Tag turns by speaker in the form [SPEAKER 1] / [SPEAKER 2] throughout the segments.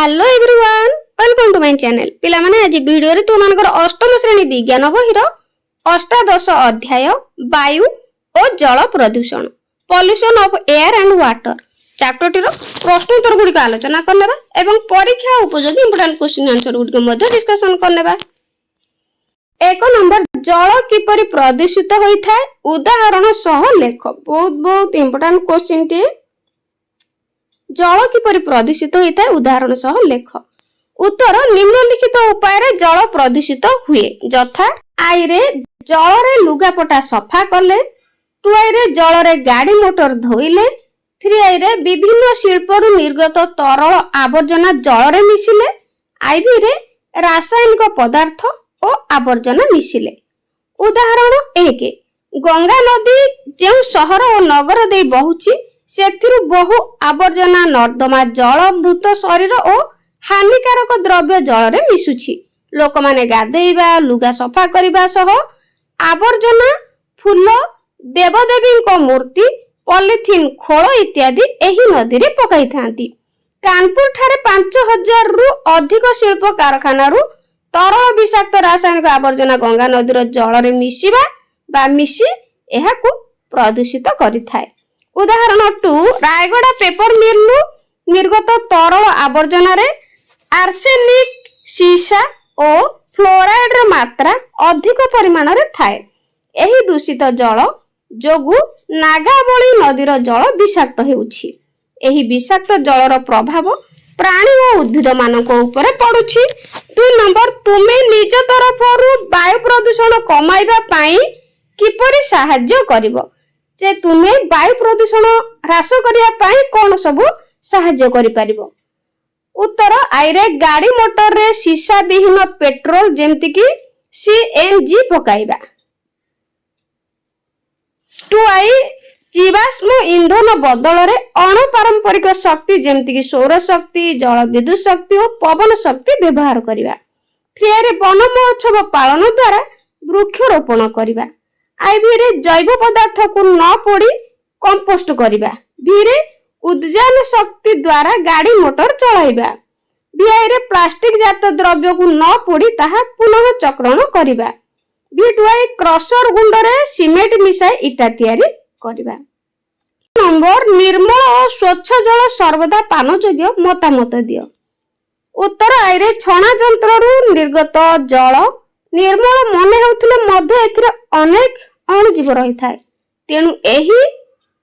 [SPEAKER 1] Hello everyone welcome to my channel पिला माने आज वीडियो रे तुमनकर अष्टम श्रेणी विज्ञान बहिर अष्टादश अध्याय वायु और जल प्रदूषण pollution of air and water chapter टिर प्रश्न उत्तर गुडी आलोचना करनेबा एवं परीक्षा उपयोगी इंपोर्टेंट क्वेश्चन आंसर गुडी मध्ये डिस्कशन करनेबा। एक नंबर जल किपरि प्रदूषित होई थाए उदाहरण सह लेख। बहुत इंपोर्टेंट क्वेश्चन टी जल किपरि प्रदूषित होता है उदाहरण सह लेख। उत्तर निम्नलिखित उपाय जल प्रदूषित हुए यथा आई रे जल रे लुगापटा सफा कले, 2 आई रे जल रे गाड़ी मोटर धोइले, 3 आई रे विभिन्न शिल्परु निर्गत तरल आवर्जना जल रे मिसिले, आईवी रे रासायनिक पदार्थ और आवर्जना मिसिले। उदाहरण 1 गंगा नदी जो शहर और नगर दे बहुची सेथिरु बहु आवर्जना नर्दमा जल मृत शरीर और हानिकारक द्रव्य जल रे मिसुछि। लोक माने गाधेइबा लुगा सफा करिबा सह आवर्जना फूल देवदेवी को मूर्ति पॉलिथिन खोल इत्यादि एही नदी रे पकाई थांती। कानपुर ठारे 5000 रु अधिक शिल्प कारखाना रु तरल विषाक्त रासायनिक आवर्जना गंगा नदी रो जल रे मिसिबा बा मिसी एहाकु प्रदूषित करिथाय। उदाहरण 2 रायगड़ा पेपर मिल निर्गत तरल आवर्जना रे आर्सेनिक सीसा और फ्लोराइड र मात्रा अधिक परिमाण रे थाए। एही दूषित जल जोगु नागावली नदी रो जल विषाक्त हेउछि। एही विषाक्त जल रो प्रभाव प्राणी और उद्भिद मानक ऊपर पडुछि। 2 नंबर तुमे निज तरफरु वायु प्रदूषण कमाइबा पई किपरि सहाय्य करिवो जे तुमे वायु प्रदूषण ह्रास करिया पई कोन सब सहाय्य करि परिबो। उत्तर आइरे गाड़ी मोटर रे सीसा विहीन पेट्रोल जेमति कि सीएनजी पकाइबा। 2 आई जीवाश्म ईंधन बदल रे अणपारंपरिक शक्ति जेमति कि सौर शक्ति जल विद्युत शक्ति और पवन शक्ति व्यवहार करिबा। 3 रे वन महोत्सव पालन द्वारा वृक्षरोपण करिबा। आईवी रे जैव पदार्थ को न पोड़ी कंपोस्ट करिबा। भी रे उद्यान शक्ति द्वारा गाड़ी मोटर चलाइबा। भी रे प्लास्टिक जात द्रव्य को न पोड़ी ताहा पुनः चक्रण करिबा। भी 2 क्रशर गुंड रे सीमेंट मिसाई इटा तैयारी करिबा। नंबर निर्मल और स्वच्छ जल सर्वदा पान योग्य मतामत दियो। उत्तर आई रे छणा जंत्र रु निर्गत जल निर्मल मन हेउथिले मध्य एथिरे अनेक अणुजीव रही थाए। तेणु एही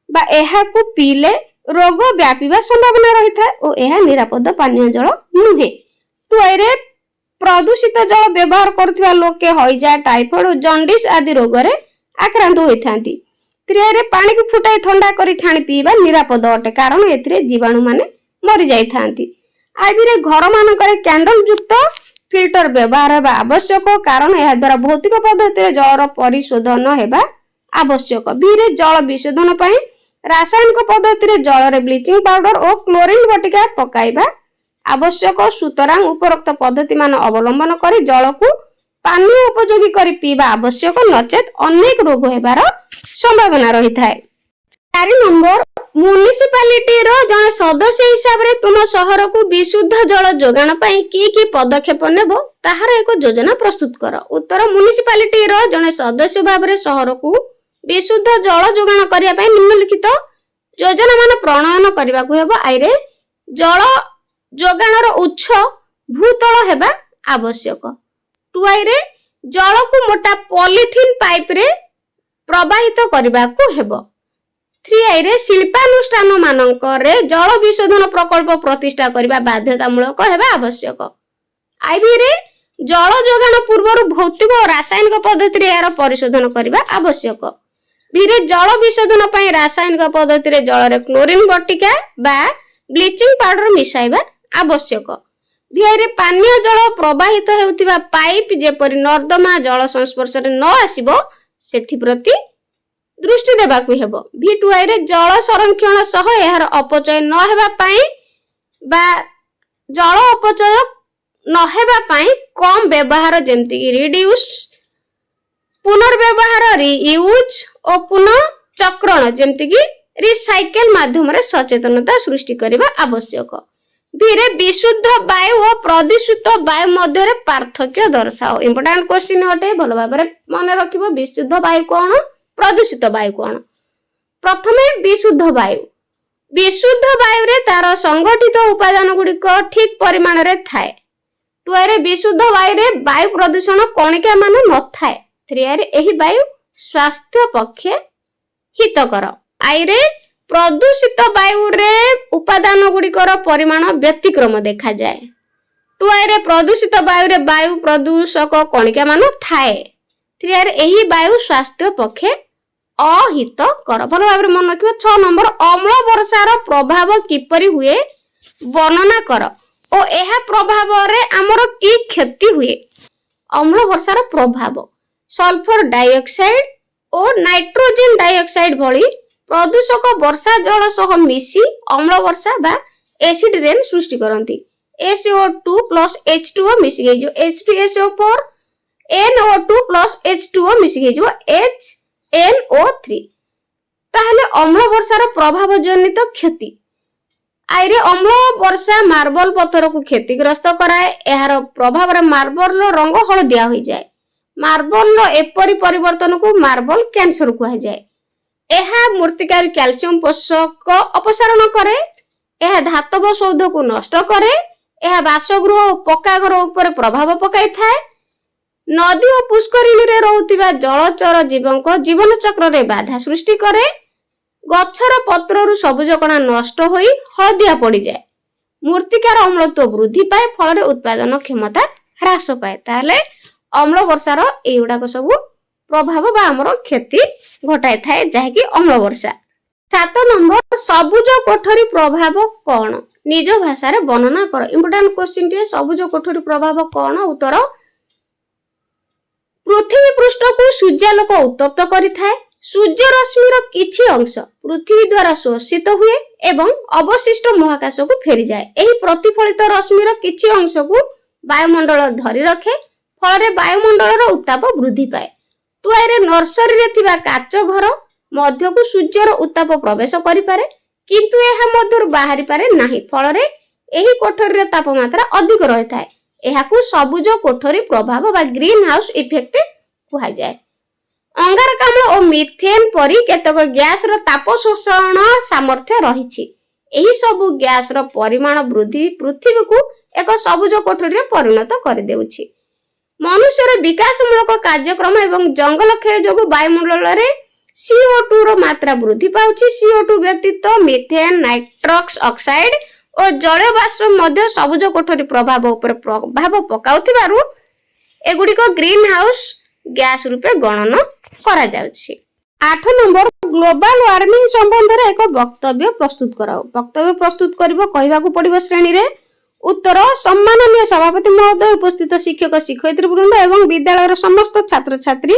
[SPEAKER 1] बा एहाकु पीले रोग व्यापीबा संभावना रही थाए और एहा निरापद पानीय जल नुहे। 2 रे प्रदूषित जल व्यवहार करथिबा लोके हइजा टाइफाइड और जॉन्डिस आदि रोग रे आक्रांत होई थांती। 3 रे पानी को फुटाई ठंडा करी छाणी पीबा निरापद अटे कारण एथिरे जीवाणु माने मरि जाई थांती। आइबी रे घर मानकरे कैंडल युक्त फिल्टर व्यवहार हेबा आवश्यक कारण यह द्वारा भौतिक पद्धति जल परिशोधन हेबा आवश्यक। बीरे जल विशोधन पई रासायनिक पद्धति जल रे ब्लीचिंग पाउडर और क्लोरीन बटिका पकाइबा आवश्यक। सुतरां उपरोक्त पद्धति मान अवलंबन करी जल को पानी उपयोगी करी पीबा आवश्यक नचेत अनेक रोग हेबार संभावना रही थाए। 4 नंबर म्युनिसिपालिटी रो जने सदस्य हिसाब रे तुम शहर को विशुद्ध जल जोगाण पई की पदक्षेप नेबो ताहार एक योजना प्रस्तुत कर। उत्तर म्युनिसिपालिटी रो जने सदस्य भाव रे शहर को विशुद्ध जल जोगाण करिया पई निम्नलिखित योजना मान प्रणयन करबा को हेबो। आई रे जल जोगाण रो उत्स भूतल हेबा आवश्यक। 2 आई रे जल को मोटा पॉलिथिन पाइप रे प्रवाहित करबा को हेबो। 3 आई रे शिल्पानुष्ठान मानकरे जल विशोधन प्रकल्प प्रतिष्ठा करबा बाध्यतामूलक हेबा आवश्यक। आईवी रे जल जोगाण पूर्व भौतिक और रासायनिक पद्धति रे यार परिशोधन करबा आवश्यक। भी रे जल विशोधन पई रासायनिक पद्धति रे जल रे क्लोरीन बटिका बा ब्लीचिंग पाउडर मिसाइबा आवश्यक। भी रे पानीय जल प्रवाहित हेउतिबा पाइप जेपरि नर्दमा जल संस्पर्श रे न आसीबो सेथि प्रति दृष्टि देबा को हेबो। भी 2 आई रे जल संरक्षण सह एहार अपचय न हेबा पई बा जल अपचय न हेबा पई कम व्यवहार जेमति रिड्यूस पुनर्व्यवहार रीयूज और पुनः चक्रण जेमति कि रिसाइकल माध्यम रे सचेतनता सृष्टि करबा आवश्यक। भिरे विशुद्ध वायु और प्रदूषित वायु मध्य पार्थक्य दर्शाओ। इंपोर्टेंट क्वेश्चन अटे, भल भाव मन रखिबो। विशुद्ध वायु कौन, प्रदूषित वायु कौन? प्रथमे विशुद्ध वायु। विशुद्ध वायु रे तार संगठित उपादान गुड़िक ठीक परिमाण रे थाए। 2 रे विशुद्ध वायु रे वायु प्रदूषण कणिका मान न थाए। 3 रे एही वायु स्वास्थ्य पक्षे हितकर। आई रे प्रदूषित वायु रे उपादान गुड़िकर परिमाण व्यतिक्रम देखा जाए। 2 रे प्रदूषित वायु रे वायु प्रदूषक कणिका मान थाए। 3 रे एही वायु स्वास्थ्य पक्षे अहितकर। भल भाव मन रखिबो। 6 नंबर, अम्ल वर्षार प्रभाव किपरि हुए वर्णना कर ओ एहा प्रभाव रे हमर की क्षति हुए। अम्ल वर्षार प्रभाव सल्फर डाइऑक्साइड और नाइट्रोजन डाइऑक्साइड भली प्रदूषक वर्षा जल सह मिसी अम्ल वर्षा बा एसिड रेन सृष्टि करती। SO2 प्लस H2O मिसी गई जो H2SO4, NO2 प्लस H2O मिसी गई जो HNO3। ताहले अम्ल वर्षार प्रभाव जनित क्षति। आइरे अम्ल वर्षा मार्बल पत्थर को क्षतिग्रस्त कराए। एहार प्रभाव रे मार्बल रंग हलदिया हो जाए। मार्बल एपरी परिवर्तन को मार्बल कैंसर कहा जाए। एहा मूर्तिकार कैल्शियम पोषक अपसारण करे। एहा धातव सौध को नष्ट करे। एहा बासगृह और पक्का घर ऊपर प्रभाव पकाई थाए। नदी और पुष्करिणी रे रहउतिबा जलचर जीवक जीवन चक्र रे बाधा सृष्टि करे। गछर पत्ररु सबुज कणा नष्ट होई हलदिया पड़ी जाए। मूर्तिकार अम्लत्व वृद्धि पाए, फल उत्पादन क्षमता ह्रास पाए। ताहले अम्ल वर्षार एगुड़ाक सब प्रभाव बा हमर क्षति घटाई थाए जहाँकि अम्ल वर्षा। 7 नंबर, सबुज कोठरी प्रभाव कौन? निज भाषा रे वर्णना कर। इंपोर्टेंट क्वेश्चन टे, सबुज कोठरी प्रभाव कौन? उत्तर, पृथ्वी पृष्ठ को सूर्यालोक उत्तप्त करि थाए। सूर्य रश्मिर किछि अंश पृथ्वी द्वारा शोषित हुए एवं अवशिष्ट महाकाश को फेरी जाए। एही प्रतिफलित रश्मिर किछि अंश को वायुमंडल धरि रखे, फल वायुमंडल उत्ताप वृद्धि पाए। 2 रे नर्सरी रे थिबा काच घर मध्य को सूर्यर उत्ताप प्रवेश करि पारे, किंतु एहा मध्य बाहरी पारे नाही। फल रे एही कोठरी रे तापमात्रा अधिक रहि थाए। एहाकू सबुज कोठरी प्रभाव बा ग्रीन हाउस इफेक्ट कुहा जाए। अंगारकाम्ल और मिथेन परी केतक गैस रो ताप शोषण सामर्थ्य रहिछि। एही सबु गैस रो परिमाण वृद्धि पृथ्वी को एक सबुज कोठरी रे परिणत कर देउछि। मनुष्यर विकासमूलक कार्यक्रम एवं जंगल क्षय जोगु वायुमंडल रे CO2 रो मात्रा वृद्धि पाउछि। CO2 व्यतीत मिथेन, नाइट्रस ऑक्साइड और जल बाष्प मध्य सबुज कोठरी प्रभाव ऊपर प्रभाव पकाउथिबारु एगुडिक ग्रीन हाउस गैस रूपे गणना करा जाउछि। 8 नंबर, ग्लोबल वार्मिंग संबंध रे एक वक्तव्य प्रस्तुत कराओ। वक्तव्य प्रस्तुत करिवो कहिबा को पड़िबो श्रेणी रे। उत्तर, सम्माननीय सभापति महोदय, उपस्थित शिक्षक शिक्षयित्री वृंद एवं विद्यालय समस्त छात्र छात्री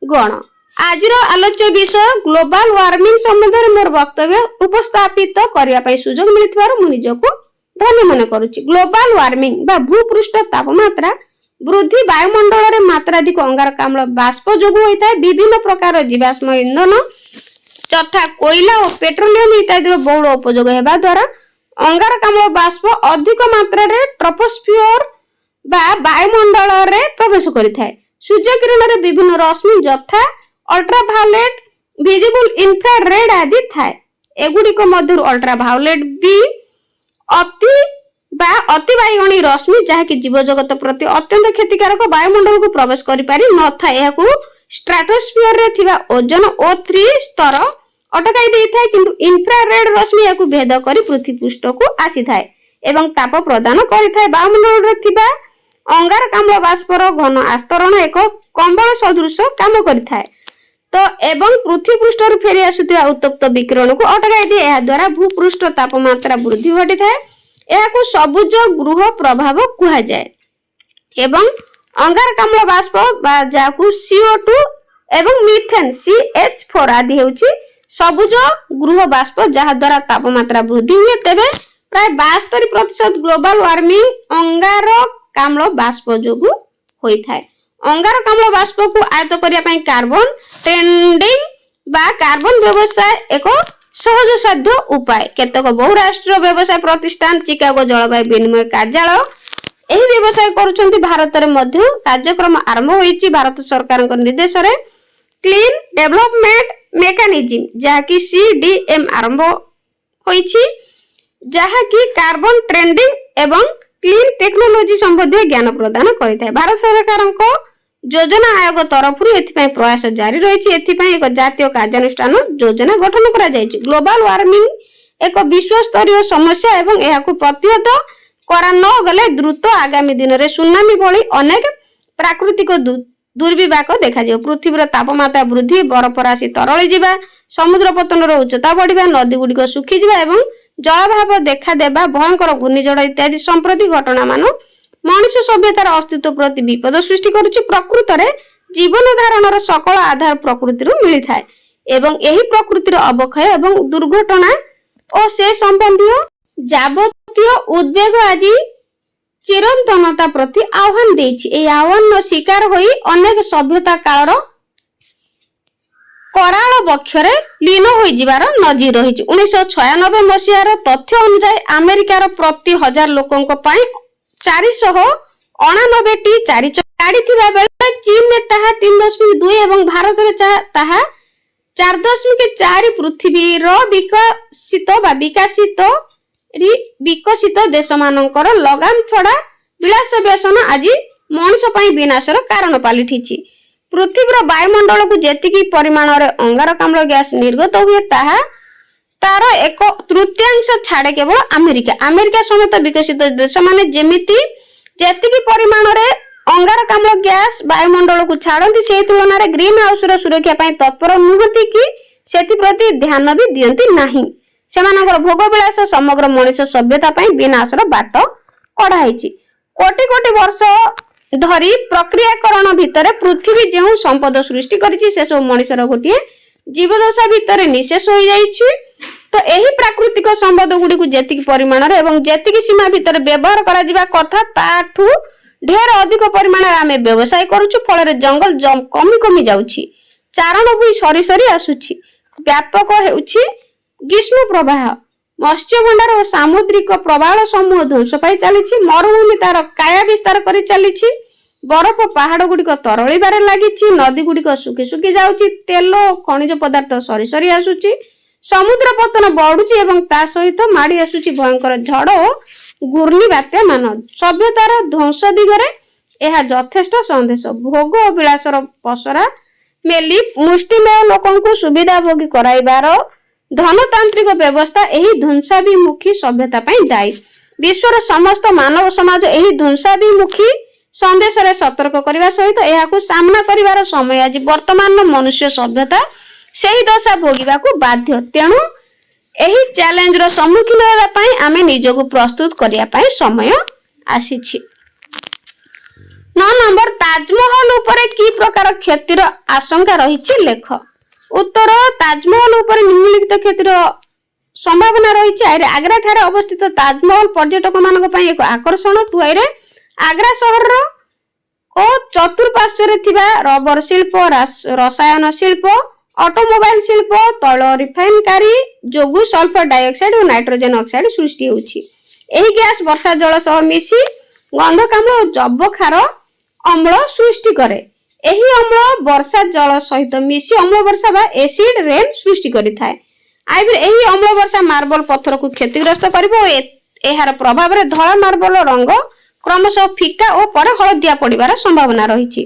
[SPEAKER 1] गण, आज आलोच्य विषय ग्लोबल वार्मिंग संबंध रे मोर वक्तव्य उपस्थापित करिया पई सुजोग मिलिथबार मु निजको धन्य मन करूछि। ग्लोबल वार्मिंग बा भूपृष्ठ तापमात्रा वृद्धि वायुमंडल रे मात्राधिक अंगारकाम्ल बाष्प जोगु होइता। विभिन्न प्रकार जीवाश्म ईंधन तथा कोयला और पेट्रोलियम इत्यादि बहुल उपयोग हेबा द्वारा अंगारकाम्ल बाष्प अधिक मात्रा रे ट्रोपोस्फियर बा वायुमंडल रे प्रवेश करिथाय। सूर्य किरण रे विभिन्न रश्मि यथा अल्ट्रावायोलेट, विजिबल इंफ्रारेड आदि थाए। एगुडिक मध्यरु अल्ट्रावायोलेट बी अति बाइगणी रश्मि जहाँकि जीव जगत प्रति अत्यंत क्षतिकारक वायुमंडल को प्रवेश करि पारि न था। एहाकु स्ट्राटोस्फियर रे थिबा ओजोन O3 स्तर अटकाई देई थाए, किंतु इंफ्रारेड रश्मि याकु भेद करि पृथ्वी पृष्ठ को आसी थाए एवं ताप प्रदान करि थाए। वायुमंडल रे थिबा अंगारकाम्ल बाष्पर घन आस्तरण एक कंबल सदृश काम करि थाए। तो एवं पृथ्वी पृष्ठ रु फेरी आसुथिबा उत्तप्त विकिरण को अटकाई दिए। एहा द्वारा भूपृष्ठ तापमात्रा वृद्धि घटी थाए। एहाकु सबुज गृह प्रभाव कुहा जाए। एवं अंगारकाम्ल बाष्प बा जाकु CO2 एवं मिथेन CH4 आदि हेउची सबुज गृह बाष्प जहा द्वारा तापमात्रा वृद्धि हुए। तेबे प्राय 72% ग्लोबल वार्मिंग अंगारकाम्ल बाष्प जोगु होई थाए। अंगारकाम्ल बाष्प को आयत करिया पई कार्बन ट्रेडिंग बा कार्बन व्यवसाय एक ସହଜସାଧ୍ୟ ଉପାୟ। କେତେକ ବହୁରାଷ୍ଟ୍ରୀୟ ବ୍ୟବସାୟ ପ୍ରତିଷ୍ଠାନ, ଚିକାଗୋ ଜଳବାୟୁ ବିନିମୟ କାର୍ଯ୍ୟାଳୟ ଏହି ବ୍ୟବସାୟ କରୁଛନ୍ତି। ଭାରତରେ ମଧ୍ୟ କାର୍ଯ୍ୟକ୍ରମ ଆରମ୍ଭ ହୋଇଛି। ଭାରତ ସରକାରଙ୍କ ନିର୍ଦ୍ଦେଶରେ କ୍ଲିନ୍ ଡେଭଲପମେଣ୍ଟ ମେକାନିଜିମ ଯାହାକି CDM ଆରମ୍ଭ ହୋଇଛି, ଯାହାକି କାର୍ବନ ଟ୍ରେଡିଂ ଏବଂ କ୍ଲିନ୍ ଟେକ୍ନୋଲୋଜି ସମ୍ବନ୍ଧୀୟ ଜ୍ଞାନ ପ୍ରଦାନ କରିଥାଏ। ଭାରତ ସରକାରଙ୍କ ଯୋଜନା ଆୟୋଗ ତରଫରୁ ଏଥିପାଇଁ ପ୍ରୟାସ ଜାରି ରହିଛି। ଏଥିପାଇଁ ଏକ ଜାତୀୟ କାର୍ଯ୍ୟାନୁଷ୍ଠାନ ଯୋଜନା ଗଠନ କରାଯାଇଛି। ଗ୍ଲୋବାଲ ୱାର୍ମିଂ ଏକ ବିଶ୍ୱସ୍ତରୀୟ ସମସ୍ୟା ଏବଂ ଏହାକୁ ପ୍ରତିହତ କରା ନ ଗଲେ ଦ୍ରୁତ ଆଗାମୀ ଦିନରେ ସୁନାମି ଭଳି ଅନେକ ପ୍ରାକୃତିକ ଦୁର୍ବିପାକ ଦେଖାଯିବ। ପୃଥିବୀର ତାପମାତ୍ରା ବୃଦ୍ଧି, ବରଫ ରାଶି ତରଳି ଯିବା, ସମୁଦ୍ର ପତନର ଉଚ୍ଚତା ବଢିବା, ନଦୀ ଗୁଡିକ ଶୁଖିଯିବା ଏବଂ ଜଳାଭାବ ଦେଖାଦେବା, ଭୟଙ୍କର ଘୂର୍ଣ୍ଣିଝଡ଼ ଇତ୍ୟାଦି ସମ୍ପ୍ରତି ଘଟଣାମାନ ମଣିଷ ସଭ୍ୟତାର ଅସ୍ତିତ୍ୱ ପ୍ରତି ବିପଦ ସୃଷ୍ଟି କରୁଛି। ପ୍ରକୃତରେ ଜୀବନ ଧାରଣର ସକଳ ଆଧାର ପ୍ରକୃତିରୁ ମିଳିଥାଏ ଏବଂ ଏହି ପ୍ରକୃତିର ଅବକ୍ଷୟ ଏବଂ ଦୁର୍ଘଟଣା ଓ ସେ ସମ୍ବନ୍ଧୀୟ ଯାବତୀୟ ଉଦ୍ବେଗ ଆଜି ଚିରନ୍ତନତା ପ୍ରତି ଆହ୍ୱାନ ଦେଇଛି। ଏହି ଆହ୍ୱାନର ଶିକାର ହୋଇ ଅନେକ ସଭ୍ୟତା କାଳର କରାଳ ବକ୍ଷରେ ଲୀନ ହୋଇଯିବାର ନଜିର ରହିଛି। 1996 ମସିହାର ତଥ୍ୟ ଅନୁଯାୟୀ ଆମେରିକାର ପ୍ରତି 1000 ଲୋକଙ୍କ ପାଇଁ 489ଟି ଚାରିଚକିଆ ଗାଡ଼ି ଥିବା ବେଳେ ଚୀନରେ ତାହା 3.2 ଏବଂ ଭାରତରେ ତାହା 4.4। ପୃଥିବୀର ବିକଶିତ ଦେଶମାନଙ୍କର ଲଗାମ ଛଡା ବିଳାସ ବ୍ୟସନ ଆଜି ମଣିଷ ପାଇଁ ବିନାଶର କାରଣ ପାଲଟିଛି। ପୃଥିବୀର ବାୟୁମଣ୍ଡଳକୁ ଯେତିକି ପରିମାଣରେ ଅଙ୍ଗାରକାମ୍ଳ ଗ୍ୟାସ ନିର୍ଗତ ହୁଏ ତାହା ତାର 1/3 ଛାଡେ କେବଳ ଆମେରିକା ସମେତ ବିକଶିତ ଦେଶମାନେ ଯେତିକି ପରିମାଣରେ ଅଙ୍ଗାରକାମ୍ଳ ଗ୍ୟାସ ବାୟୁମଣ୍ଡଳକୁ ଛାଡନ୍ତି ସେହି ତୁଳନାରେ ଗ୍ରୀନ ହାଉସର ସୁରକ୍ଷା ପାଇଁ ତତ୍ପର ନୁହନ୍ତି କି ସେଥିପ୍ରତି ଧ୍ୟାନ ବି ଦିଅନ୍ତି ନାହିଁ। ସେମାନଙ୍କର ଭୋଗ ବିଳାସ ସମଗ୍ର ମଣିଷ ସଭ୍ୟତା ପାଇଁ ବିନାଶର ବାଟ କଢାଇଛି। କୋଟି କୋଟି ବର୍ଷ ଧରି ପ୍ରକ୍ରିୟାକରଣ ଭିତରେ ପୃଥିବୀ ଯେଉଁ ସମ୍ପଦ ସୃଷ୍ଟି କରିଛି ସେସବୁ ମଣିଷର ଗୋଟିଏ ଜୀବଦଶା ଭିତରେ ନିଃଶେଷ ହୋଇଯାଇଛି। ତ ଏହି ପ୍ରାକୃତିକ ସମ୍ପଦ ଗୁଡିକୁ ଯେତିକି ପରିମାଣରେ ଏବଂ ଯେତିକି ସୀମା ଭିତରେ ବ୍ୟବହାର କରାଯିବା କଥା ତାଠୁ ଢେର ଅଧିକ ପରିମାଣରେ ଆମେ ବ୍ୟବସାୟ କରୁଛୁ। ଫଳରେ ଜଙ୍ଗଲ କମି କମି ଯାଉଛି, ଚାରଣ ଭୂଇଁ ସରି ସରି ଆସୁଛି, ବ୍ୟାପକ ହେଉଛି ଗ୍ରୀଷ୍ମ ପ୍ରବାହ, ମତ୍ସ୍ୟ ଭଣ୍ଡାର ଓ ସାମୁଦ୍ରିକ ପ୍ରବାଳ ସମୂହ ଧ୍ୱଂସ ପାଇ ଚାଲିଛି, ମରୁଭୂମି ତାର କାୟା ବିସ୍ତାର କରି ଚାଲିଛି, ବରଫ ପାହାଡ ଗୁଡିକ ତରଳିବାରେ ଲାଗିଛି, ନଦୀ ଗୁଡିକ ଶୁଖି ଶୁଖି ଯାଉଛି, ତେଲ ଓ ଖଣିଜ ପଦାର୍ଥ ସରି ସରି ଆସୁଛି, ସମୁଦ୍ର ପତନ ବଢୁଛି ଏବଂ ତା ସହିତ ମାଡି ଆସୁଛି ଭୟଙ୍କର ଝଡ ଓ ଘୂର୍ଣ୍ଣି ବାତ୍ୟା ମାନ। ସଭ୍ୟତାର ଧ୍ୱଂସ ଦିଗରେ ଏହା ଯଥେଷ୍ଟ ସନ୍ଦେଶ। ଭୋଗ ଓ ବିଳାସର ପସରା ମେଲି ମୁଷ୍ଟିମେୟ ଲୋକଙ୍କୁ ସୁବିଧା ଭୋଗୀ କରାଇବାର ଧନତାନ୍ତ୍ରିକ ବ୍ୟବସ୍ଥା ଏହି ଧ୍ୱଂସାଭିମୁଖୀ ସଭ୍ୟତା ପାଇଁ ଦାୟୀ। ବିଶ୍ୱର ସମସ୍ତ ମାନବ ସମାଜ ଏହି ଧ୍ୱଂସାଭିମୁଖୀ ସନ୍ଦେଶରେ ସତର୍କ କରିବା ସହିତ ଏହାକୁ ସାମ୍ନା କରିବାର ସମୟ ଆଜି। ବର୍ତ୍ତମାନର ମନୁଷ୍ୟ ସଭ୍ୟତା ସେହି ଦଶା ଭୋଗିବାକୁ ବାଧ୍ୟ। ତେଣୁ ଏହି ଚ୍ୟାଲେଞ୍ଜର ସମ୍ମୁଖୀନ ହେବା ପାଇଁ ଆମେ ନିଜକୁ ପ୍ରସ୍ତୁତ କରିବା ପାଇଁ ସମୟ ଆସିଛି। 9 ନମ୍ବର, ତାଜମହଲ ଉପରେ କି ପ୍ରକାର କ୍ଷତିର ଆଶଙ୍କା ରହିଛି ଲେଖ। ଉତ୍ତର, ତାଜମହଲ ଉପରେ ନିମ୍ନଲିଖିତ କ୍ଷତିର ସମ୍ଭାବନା ରହିଛି। ଆଗ୍ରା ଠାରେ ଅବସ୍ଥିତ ତାଜମହଲ ପର୍ଯ୍ୟଟକ ମାନଙ୍କ ପାଇଁ ଏକ ଆକର୍ଷଣ। ଟୁଆଇରେ ଆଗ୍ରା ସହରର ଓ ଚତୁଃପାର୍ଶ୍ୱରେ ଥିବା ରବର ଶିଳ୍ପ, ରସାୟନ ଶିଳ୍ପ, ଅଟୋମୋବାଇଲ ଶିଳ୍ପ, ତୈଳ ରିଫାଇନକାରୀ ଯୋଗୁଁ ସଲଫର ଡାଇଅକ୍ସାଇଡ ଓ ନାଇଟ୍ରୋଜେନ ଅକ୍ସାଇଡ ସୃଷ୍ଟି ହେଉଛି। ଏହି ଗ୍ୟାସ ବର୍ଷା ଜଳ ସହ ମିଶି ଗନ୍ଧକାମ୍ଳ ଓ ଯବକ୍ଷାର ଅମ୍ଳ ସୃଷ୍ଟି କରେ। ଏହି ଅମ୍ଳ ବର୍ଷା ଜଳ ସହିତ ମିଶି ଅମ୍ଳ ବର୍ଷା ବା ଏସିଡ ରେନ୍ ସୃଷ୍ଟି କରିଥାଏ। ଏହି ଅମ୍ଳ ବର୍ଷା ମାର୍ବଲ ପଥରକୁ କ୍ଷତିଗ୍ରସ୍ତ କରିବ ଓ ଏହାର ପ୍ରଭାବରେ ଧଳା ମାର୍ବଲ ରଙ୍ଗ କ୍ରମଶଃ ଫିକା ଓ ପରେ ହଳଦିଆ ପଡିବାର ସମ୍ଭାବନା ରହିଛି।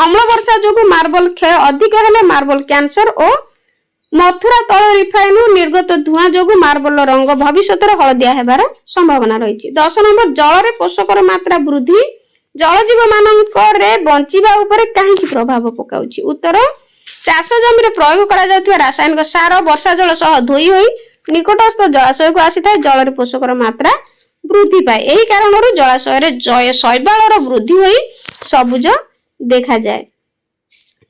[SPEAKER 1] ଅମ୍ଳ ବର୍ଷା ଯୋଗୁଁ ମାର୍ବଲ କ୍ଷୟ ଅଧିକ ହେଲେ ମାର୍ବଲ କ୍ୟାନ୍ସର ଓ ମଥୁରା ତୈଳ ରିଫାଇନରୁ ନିର୍ଗତ ଧୂଆଁ ଯୋଗୁଁ ମାର୍ବଲର ରଙ୍ଗ ଭବିଷ୍ୟତରେ ହଳଦିଆ ହେବାର ସମ୍ଭାବନା ରହିଛି। 10 ନମ୍ବର, ଜଳରେ ପୋଷକର ମାତ୍ରା ବୃଦ୍ଧି ଜଳଜୀବ ମାନଙ୍କରେ ବଞ୍ଚିବା ଉପରେ କାହିଁକି ପ୍ରଭାବ ପକାଉଛି? ଉତ୍ତର, ଚାଷ ଜମିରେ ପ୍ରୟୋଗ କରାଯାଉଥିବା ରାସାୟନିକ ସାର ବର୍ଷା ଜଳ ସହ ଧୋଇ ହୋଇ ନିକଟସ୍ଥ ଜଳାଶୟକୁ ଆସିଥାଏ। ଜଳରେ ପୋଷକର ମାତ୍ରା ବୃଦ୍ଧି ପାଏ। ଏହି କାରଣରୁ ଜଳାଶୟରେ ଶୈବାଳର ବୃଦ୍ଧି ହୋଇ ସବୁଜ ଦେଖାଯାଏ।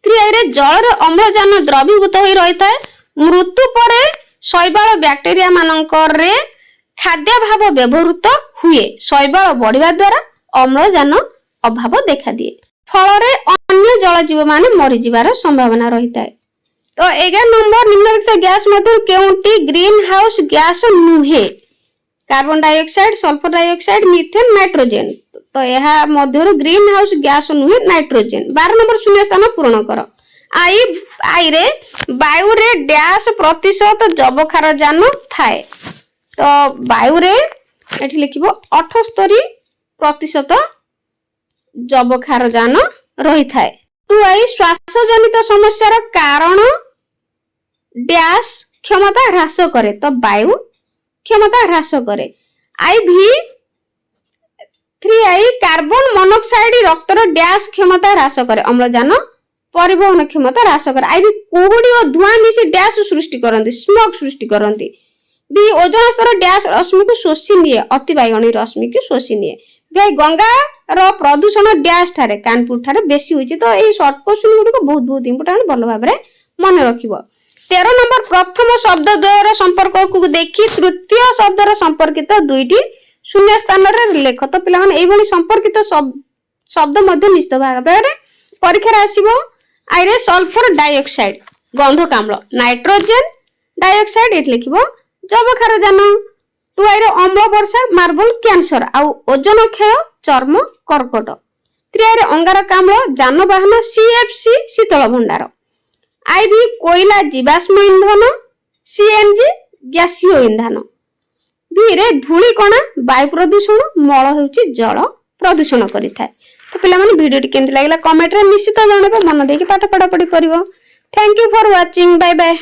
[SPEAKER 1] 3 ଜଳରେ ଅମ୍ଳଜାନ ଦ୍ରବୀଭୂତ ହୋଇ ରହିଥାଏ। ମୃତ୍ୟୁ ପରେ ଶୈବାଳ ବ୍ୟାକ୍ଟେରିଆ ମାନଙ୍କରେ ଖାଦ୍ୟାଭାବ ବ୍ୟବହୃତ ହୁଏ। ଶୈବାଳ ବଢିବା ଦ୍ୱାରା ଅମ୍ଳଜାନ ଅଭାବ ଦେଖାଦିଏ। ଫଳରେ ଅନ୍ୟ ଜଳଜୀବ ମାନେ ମରିଯିବାର ସମ୍ଭାବନା ରହିଥାଏ। ତ तो 11 नंबर निम्नलिखित गैस मध्य केउंटी ग्रीन हाउस गैस नुहे carbon dioxide sulphur dioxide methane nitrogen तो यह मध्य ग्रीन हाउस गैस नुहे नाइट्रोजेन 12 नंबर शून्य स्थान पूर्ण कर आई आई रे वायु रे डैश प्रतिशत जबखारजान थाए तो वायु रे एठी लिखिबो 78% जबखारजान रही थाए। टू आई श्वास जनित समस्यार कारण डैश क्षमता ह्रास करे तो वायु क्षमता ह्रास करे। आई भी 3 आई कार्बन मोनोक्साइड रक्तर डैश क्षमता ह्रास करे अम्लजान परिवहन क्षमता ह्रास करे। आई भी कुहुडी और धुआं मिसी डैश सृष्टि करती स्मोक सृष्टि करती। बी ओजन स्तर डैश रश्मि को शोषी निए अति बाइगणी रश्मि को शोषी निए। भाई गंगा रो प्रदूषण डैश ठारे कानपुर ठारे बेसी होची तो एही शॉर्ट क्वेश्चन गुडी को बहुत इंपोर्टेंट भलो भाबरे मन रखिबो। 13 नंबर प्रथम शब्द द्वयर संपर्क को देखि तृतीय शब्दर संपर्कित दुईटी शून्य स्थान रे लेख तो पिला माने एई भली संपर्कित शब्द मध्य निश्चित भाबरे परीक्षा आसीबो। आई रे सल्फर डाइऑक्साइड गंधक अम्ल नाइट्रोजन डाइऑक्साइड एठी लिखिबो जबखारजान। 2 आई रे अम्ल वर्षा मार्बल कैंसर आउ ओजन क्षय चर्म कर्कट। 3 आई रे अंगारक अम्ल जानवाहन सीएफसी शीतल भंडार। आई भी कोयला जीवाश्म इंधन सीएनजी गैसीय इंधन। भी रे धूଳି कणा वायु प्रदूषण मल हेउची जल प्रदूषण करि थाए। तो पिला माने वीडियो टी केमति लागला कमेंट रे निश्चित जणाबो मन देकी पाठ पढ़ा पढ़ी करिवो। Thank you for watching bye bye.